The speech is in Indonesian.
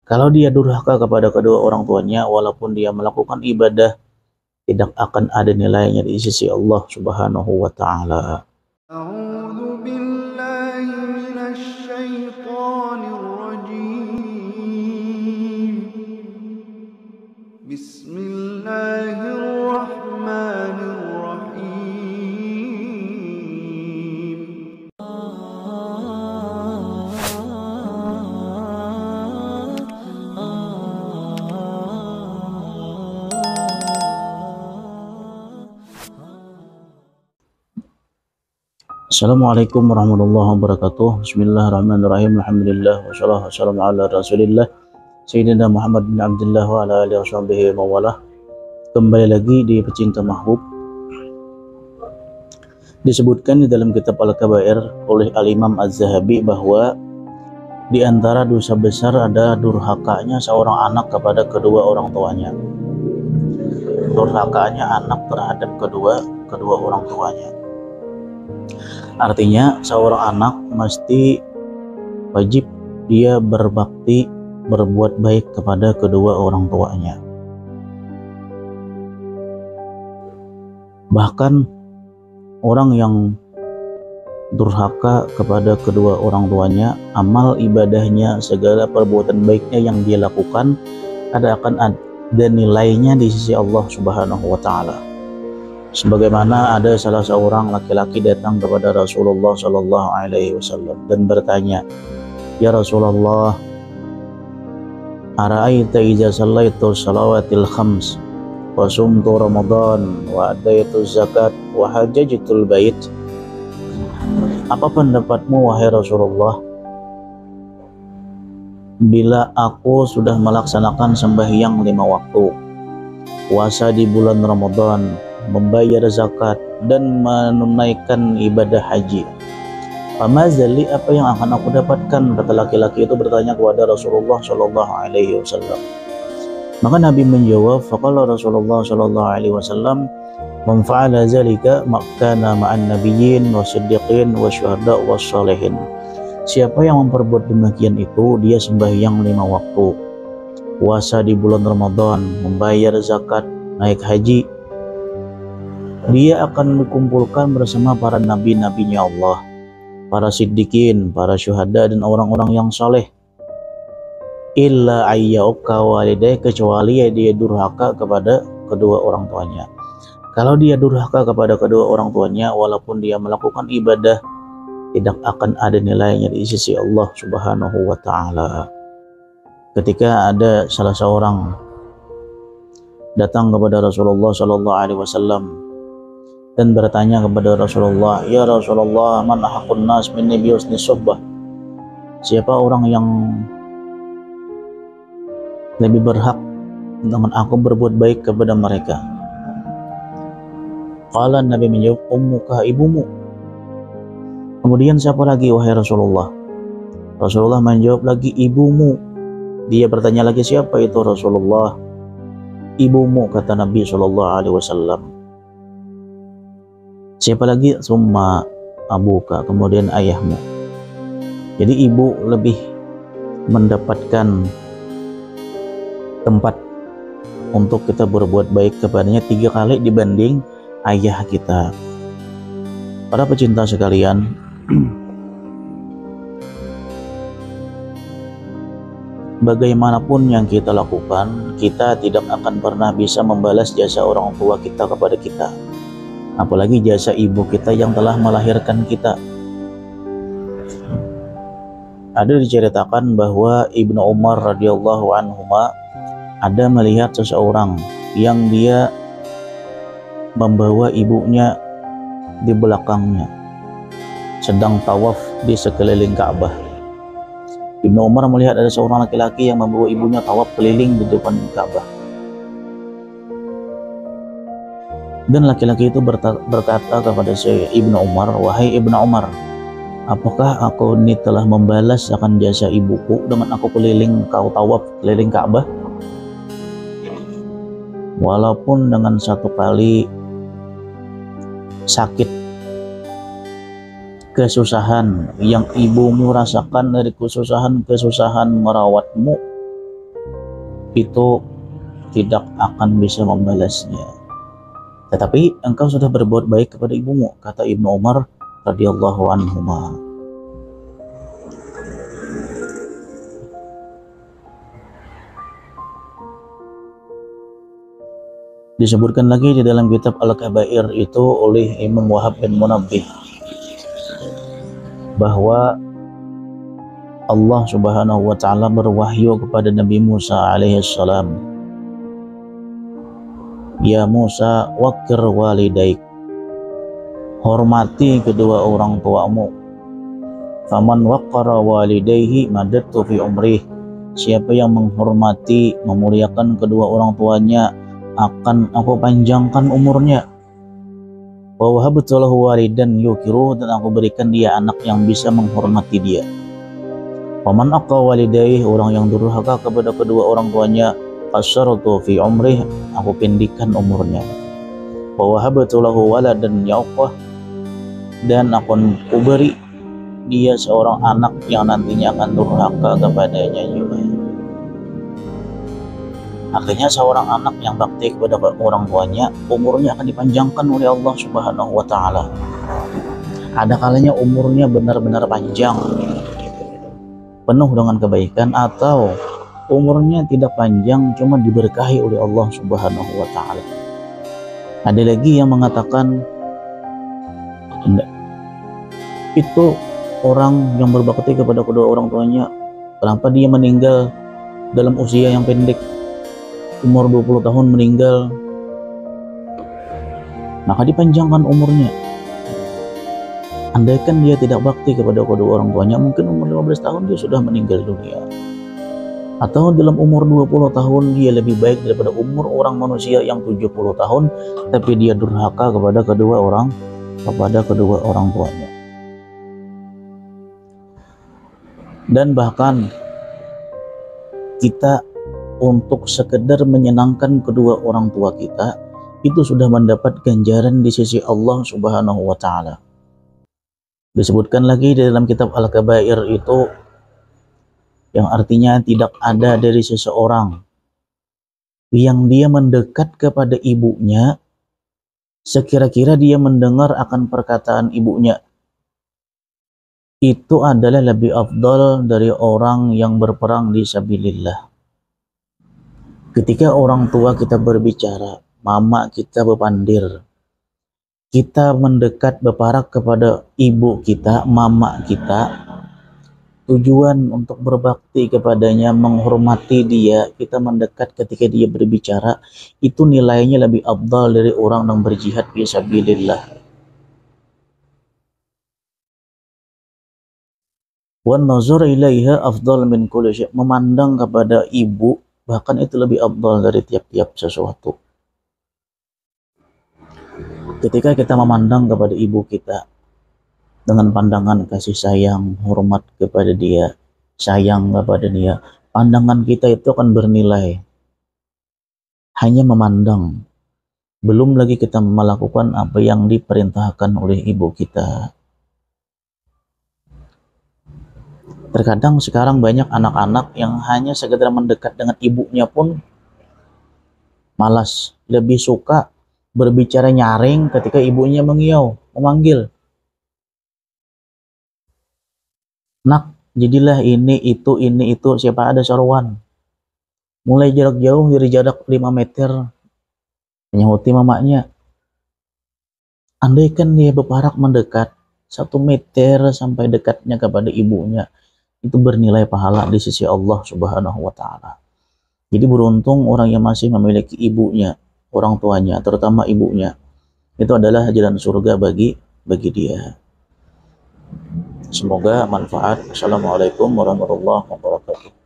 Kalau dia durhaka kepada kedua orang tuanya, walaupun dia melakukan ibadah, tidak akan ada nilainya di sisi Allah Subhanahu wa taala. A'udzu billahi minasy syaithanir rajim. Bismillahirrahmanirrahim. Assalamualaikum warahmatullahi wabarakatuh. Bismillahirrahmanirrahim. Alhamdulillah wassalatu wassalamu ala Rasulillah Sayyidina Muhammad bin Abdullah wa ala alihi washabihi wa walah. Kembali lagi di Pecinta Mahbub. Disebutkan di dalam kitab Al-Kabair oleh Al-Imam Az-Zahabi bahwa di antara dosa besar ada durhakanya seorang anak kepada kedua orang tuanya. Durhakanya anak terhadap kedua orang tuanya. Artinya seorang anak mesti wajib dia berbakti, berbuat baik kepada kedua orang tuanya. Bahkan orang yang durhaka kepada kedua orang tuanya, amal ibadahnya, segala perbuatan baiknya yang dia lakukan akan ada nilainya di sisi Allah Subhanahu wa taala. Sebagaimana ada salah seorang laki-laki datang kepada Rasulullah Shallallahu Alaihi Wasallam dan bertanya, "Ya Rasulullah, ara'aita idza shallaitu shalawatil khams wa sumtu Ramadan wa adaitu zakat wa hajjatul bait?" Apa pendapatmu wahai Rasulullah, bila aku sudah melaksanakan sembahyang 5 waktu, puasa di bulan Ramadan, membayar zakat dan menunaikan ibadah haji, famazali, apa yang akan aku dapatkan? Kata laki-laki itu bertanya kepada Rasulullah Shallallahu Alaihi Wasallam. Maka Nabi menjawab, faqala Rasulullah Shallallahu Alaihi Wasallam, man fa'ala zalika makana ma'an nabiyyin wasiddiqin wasyuhada wassalihin. Siapa yang memperbuat demikian itu, dia sembahyang 5 waktu, puasa di bulan Ramadan, membayar zakat, naik haji, dia akan dikumpulkan bersama para nabi-nabinya Allah, para siddiqin, para syuhada, dan orang-orang yang saleh. Illa ayyauka walidayhi, kecuali dia durhaka kepada kedua orang tuanya. Kalau dia durhaka kepada kedua orang tuanya, walaupun dia melakukan ibadah, tidak akan ada nilainya di sisi Allah Subhanahu wa taala. Ketika ada salah seorang datang kepada Rasulullah Shallallahu Alaihi Wasallam dan bertanya kepada Rasulullah, "Ya Rasulullah, man ahaqqun nas minni bi husni suhbah?" Siapa orang yang lebih berhak dengan aku berbuat baik kepada mereka? Qala, Nabi menjawab, ummuka, ibumu. Kemudian siapa lagi wahai Rasulullah? Rasulullah menjawab lagi, ibumu. Dia bertanya lagi, siapa itu Rasulullah? Ibumu, kata Nabi Shallallahu Alaihi Wasallam. Siapa lagi? Summa abuka, kemudian ayahmu. Jadi ibu lebih mendapatkan tempat untuk kita berbuat baik kepadanya 3 kali dibanding ayah kita. Para pecinta sekalian, bagaimanapun yang kita lakukan, kita tidak akan pernah bisa membalas jasa orang tua kita kepada kita, apalagi jasa ibu kita yang telah melahirkan kita. Ada diceritakan bahwa Ibnu Umar radhiyallahu anhuma ada melihat seseorang yang dia membawa ibunya di belakangnya sedang tawaf di sekeliling Ka'bah. Ibnu Umar melihat ada seorang laki-laki yang membawa ibunya tawaf keliling di depan Ka'bah. Dan laki-laki itu berkata kepada saya, Ibnu Umar, wahai Ibnu Umar, apakah aku ini telah membalas akan jasa ibuku dengan aku keliling tawaf keliling Ka'bah? Walaupun dengan 1 kali sakit, kesusahan yang ibumu rasakan dari kesusahan merawatmu, itu tidak akan bisa membalasnya. Tetapi engkau sudah berbuat baik kepada ibumu, kata Ibnu Umar radhiyallahu anhuma. Disebutkan lagi di dalam kitab Al-Kabair itu oleh Imam Wahab bin Munabbih bahwa Allah Subhanahu wa taala berwahyu kepada Nabi Musa alaihi salam, "Ya Musa, waqir walidaik." Hormati kedua orang tuamu. "Faman waqqara walidayhi madattu fi umrih." Siapa yang menghormati, memuliakan kedua orang tuanya, akan aku panjangkan umurnya. Wa wahabtu lahu walidan yukiru, dan aku berikan dia anak yang bisa menghormati dia. Waman aqqa walidayhi, orang yang durhaka kepada kedua orang tuanya, qasartu fi umrih, aku pendekkan umurnya. Wa wahabtu lahu waladan yauqah, dan aku beri dia seorang anak yang nantinya akan durhaka kepadanya juga. Akhirnya seorang anak yang bakti kepada orang tuanya, umurnya akan dipanjangkan oleh Allah Subhanahu wa taala. Ada kalanya umurnya benar-benar panjang, penuh dengan kebaikan, atau umurnya tidak panjang, cuma diberkahi oleh Allah Subhanahu wa taala. Ada lagi yang mengatakan itu orang yang berbakti kepada kedua orang tuanya, kenapa dia meninggal dalam usia yang pendek, umur 20 tahun meninggal, maka dipanjangkan umurnya. Andaikan dia tidak bakti kepada kedua orang tuanya, mungkin umur 15 tahun dia sudah meninggal dunia. Atau dalam umur 20 tahun dia lebih baik daripada umur orang manusia yang 70 tahun, tapi dia durhaka kepada kedua orang tuanya. Dan bahkan kita untuk sekedar menyenangkan kedua orang tua kita, itu sudah mendapat ganjaran di sisi Allah Subhanahu wa taala. Disebutkan lagi di dalam kitab Al-Kabair itu, yang artinya tidak ada dari seseorang yang dia mendekat kepada ibunya sekira-kira dia mendengar akan perkataan ibunya, itu adalah lebih afdal dari orang yang berperang di sabilillah. Ketika orang tua kita berbicara, mama kita berpandir, kita mendekat berparak kepada ibu kita, mama kita, tujuan untuk berbakti kepadanya, menghormati dia, kita mendekat ketika dia berbicara, itu nilainya lebih afdal dari orang yang berjihad fi sabilillah. Wan nazar ilaiha afdal min kulli syai', memandang kepada ibu bahkan itu lebih afdal dari tiap-tiap sesuatu. Ketika kita memandang kepada ibu kita dengan pandangan kasih sayang, hormat kepada dia, sayang kepada dia, pandangan kita itu akan bernilai. Hanya memandang, belum lagi kita melakukan apa yang diperintahkan oleh ibu kita. Terkadang sekarang banyak anak-anak yang hanya sekedar mendekat dengan ibunya pun malas, lebih suka berbicara nyaring ketika ibunya mengiau, memanggil. Nak, jadilah ini itu, siapa ada seruan. Mulai jarak jauh dari jarak 5 meter, menyahuti mamanya. Andaikan dia berparak mendekat 1 meter sampai dekatnya kepada ibunya, itu bernilai pahala di sisi Allah Subhanahu wa taala. Jadi beruntung orang yang masih memiliki ibunya, orang tuanya, terutama ibunya. Itu adalah jalan surga bagi dia. Semoga manfaat. Assalamualaikum warahmatullahi wabarakatuh.